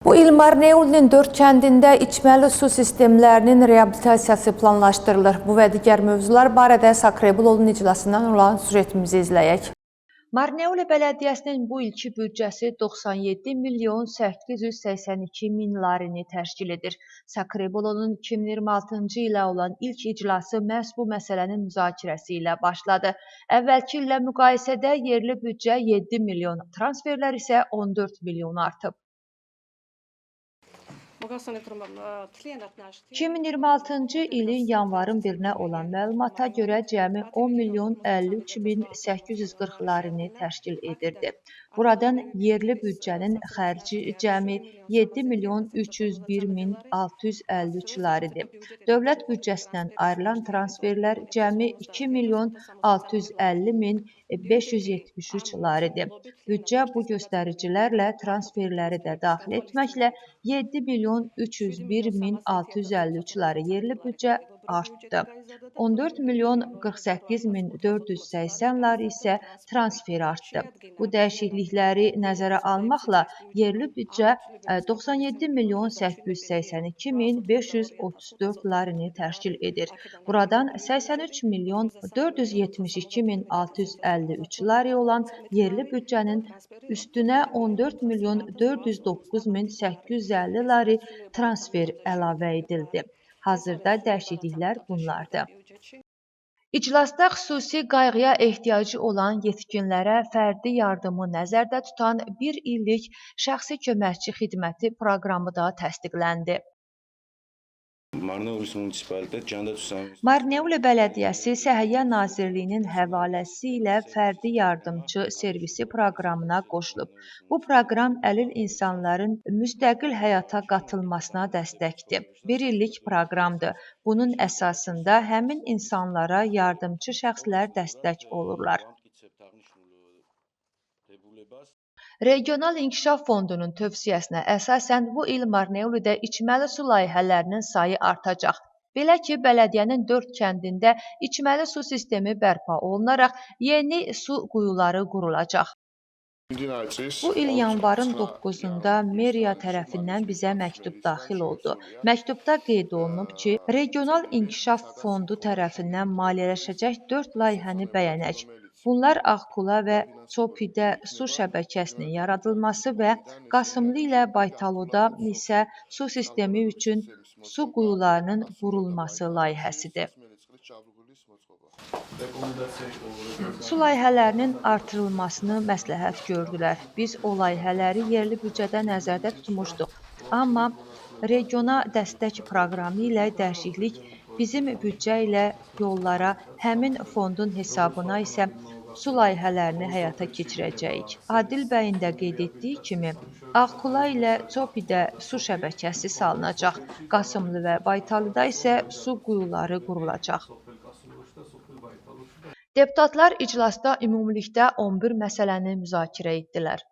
Bu il Marneulinin 4 kəndində içməli su sistemlərinin reabilitasiyası planlaşdırılır. Bu və digər mövzular barədə Sakrebulolun iclasından olan süjetimizi izləyək. Marneuli Bələdiyyəsinin bu ilki büdcəsi 97 milyon 882 min larini təşkil edir. Sakrebulolun 2026-cı ilə olan ilk iclası məhz bu məsələnin müzakirəsi ilə başladı. Əvvəlki illə müqayisədə yerli büdcə 7 milyon, transferlər isə 14 milyon artıb. 2026-cı ilin yanvarın 1-nə olan məlumata görə cəmi 10 milyon 53 min 840 larini təşkil edirdi. Buradan yerli büdcənin xərci cəmi 7 milyon 301 min 653 laridir. Dövlət büdcəsindən ayrılan transferlər cəmi 2 milyon 650 min 573 laridir. Büdcə bu göstəricilərlə transferləri də daxil etməklə 7 milyon 301 min 653 lari yerli büdcə artdı. 14 milyon 48 min 480 lari isə transfer artdı. Bu dəyişiklikləri nəzərə almaqla yerli büdcə 97 milyon 882 min 534 larini təşkil edir. Buradan 83 milyon 472 min 653 lari olan yerli büdcənin üstünə 14 milyon 409 min 850 lari transfer əlavə edildi. Hazırda dəyişikliklər bunlardır. İclasda xüsusi qayğıya ehtiyacı olan yetkinlərə fərdi yardımı nəzərdə tutan 1 illik şəxsi köməkçi xidməti proqramı da təsdiqləndi. Marneuli Bələdiyyəsi Səhiyyə Nazirliyinin həvaləsi ilə fərdi yardımçı servisi proqramına qoşulub. Bu proqram əlil insanların müstəqil həyata qatılmasına dəstəkdir. 1 illik proqramdır. Bunun əsasında həmin insanlara yardımçı şəxslər dəstək olurlar. Regional İnkişaf Fondunun tövsiyəsinə əsasən bu il Marneulidə içməli su layihələrinin sayı artacaq. Belə ki, bələdiyyənin 4 kəndində içməli su sistemi bərpa olunaraq yeni su quyuları qurulacaq. Bu il yanvarın 9-da meriya tərəfindən bizə məktub daxil oldu. Məktubda qeyd olunub ki, Regional İnkişaf Fondu tərəfindən maliyyələşəcək 4 layihəni bəyənək. Bunlar Ağqula və Çopidə su şəbəkəsinin yaradılması və Qasımlı ilə Baytaluda isə su sistemi üçün su quyularının qurulması layihəsidir. Su layihələrinin artırılmasını məsləhət gördülər. Biz o layihələri yerli büdcədə nəzərdə tutmuşduq. Amma regiona dəstək proqramı ilə dəyişiklik bizim büdcə ilə yollara, həmin fondun hesabına isə su layihələrini həyata keçirəcəyik. Adil bəyin də qeyd etdiyi kimi, Ağqula ilə Çopidə su şəbəkəsi salınacaq. Qasımlı və Baytalıda isə su quyuları qurulacaq. Deputatlar iclasda ümumilikdə 11 məsələni müzakirə etdilər.